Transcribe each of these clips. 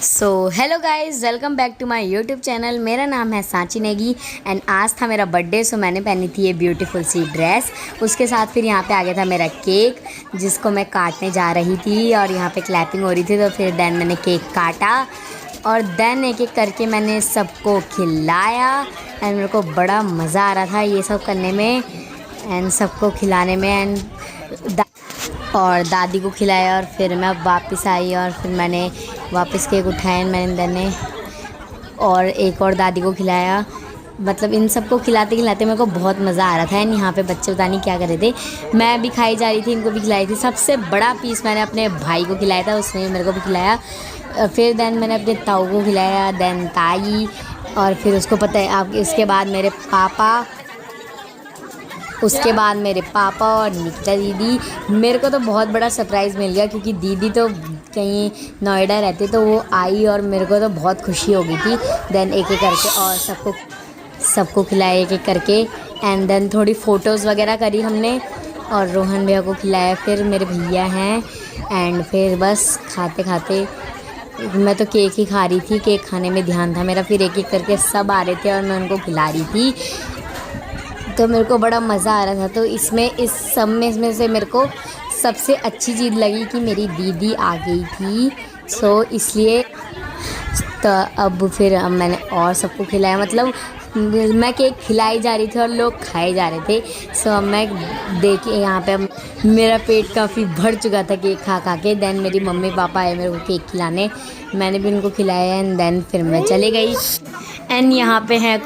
So hello guys, welcome back to my YouTube channel. मेरा नाम है सांची नेगी एंड आज था मेरा बर्थडे। सो मैंने पहनी थी ये ब्यूटीफुल सी ड्रेस। उसके साथ फिर यहाँ पे आ गया था मेरा केक जिसको मैं काटने जा रही थी और यहाँ पे क्लैपिंग हो रही थी। तो फिर देन मैंने केक काटा और देन एक एक करके मैंने सबको खिलाया एंड मेरे को बड़ा मज़ा आ रहा था ये सब करने में एंड सबको खिलाने में और दादी को खिलाया। और फिर मैं वापस आई और फिर मैंने वापस केक उठाया मैंने और एक और दादी को खिलाया। मतलब इन सबको खिलाते खिलाते मेरे को बहुत मज़ा आ रहा था। एंड यहाँ पे बच्चे पता नहीं क्या कर रहे थे, मैं भी खाई जा रही थी, इनको भी खिलाई थी। सबसे बड़ा पीस मैंने अपने भाई को खिलाया था, उसने मेरे को भी खिलाया। फिर देन मैंने अपने ताऊ को खिलाया, देन ताई, और फिर उसको पता है आप इसके बाद मेरे पापा और निकिता दीदी। मेरे को तो बहुत बड़ा सरप्राइज़ मिल गया क्योंकि दीदी तो कहीं नोएडा रहते तो वो आई और मेरे को तो बहुत खुशी हो गई थी। देन एक एक करके और सबको खिलाया एक एक करके एंड देन थोड़ी फ़ोटोज़ वगैरह करी हमने और रोहन भैया को खिलाया। फिर मेरे भैया हैं एंड फिर बस खाते खाते मैं तो केक ही खा रही थी, केक खाने में ध्यान था मेरा। फिर एक एक करके सब आ रहे थे और मैं उनको खिला रही थी, तो मेरे को बड़ा मज़ा आ रहा था। तो इस सब में से मेरे को सबसे अच्छी चीज़ लगी कि मेरी दीदी आ गई थी। सो इसलिए तो अब मैंने और सबको खिलाया। मतलब मैं केक खिलाई जा रही थी और लोग खाए जा रहे थे। सो अब मैं देखिए यहाँ पे मेरा पेट काफ़ी भर चुका था केक खा खा के। देन मेरी मम्मी पापा आए मेरे को केक खिलाने, मैंने भी उनको खिलाया एंड देन फिर मैं चले गई। एंड यहाँ पे हैं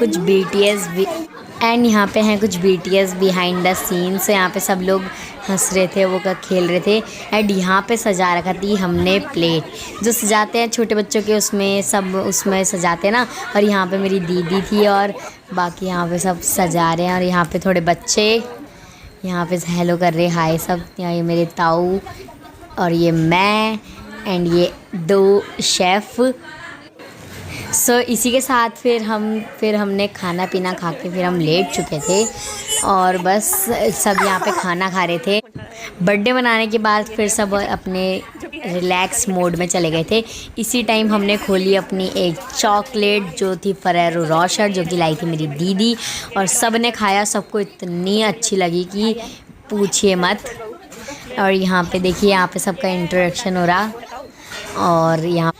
कुछ BTS बिहाइंड द सीन्स। यहाँ पे सब लोग हंस रहे थे, वो खेल रहे थे। एंड यहाँ पे सजा रखा थी हमने प्लेट जो सजाते हैं छोटे बच्चों के, उसमें सजाते हैं ना। और यहाँ पे मेरी दीदी थी और बाकी यहाँ पे सब सजा रहे हैं। और यहाँ पे थोड़े बच्चे यहाँ पे हेलो कर रहे, हाय सब। यहाँ ये मेरे ताऊ और ये मैं एंड ये 2 शेफ़। सो इसी के साथ फिर हमने खाना पीना खा के फिर हम लेट चुके थे और बस सब यहाँ पे खाना खा रहे थे। बर्थडे मनाने के बाद फिर सब अपने रिलैक्स मोड में चले गए थे। इसी टाइम हमने खोली अपनी एक चॉकलेट जो थी फरेरो रोशर, जो कि लाई थी मेरी दीदी, और सब ने खाया। सबको इतनी अच्छी लगी कि पूछिए मत। और यहाँ पे देखिए, यहाँ पे सबका इंट्रोडक्शन हो रहा और यहाँ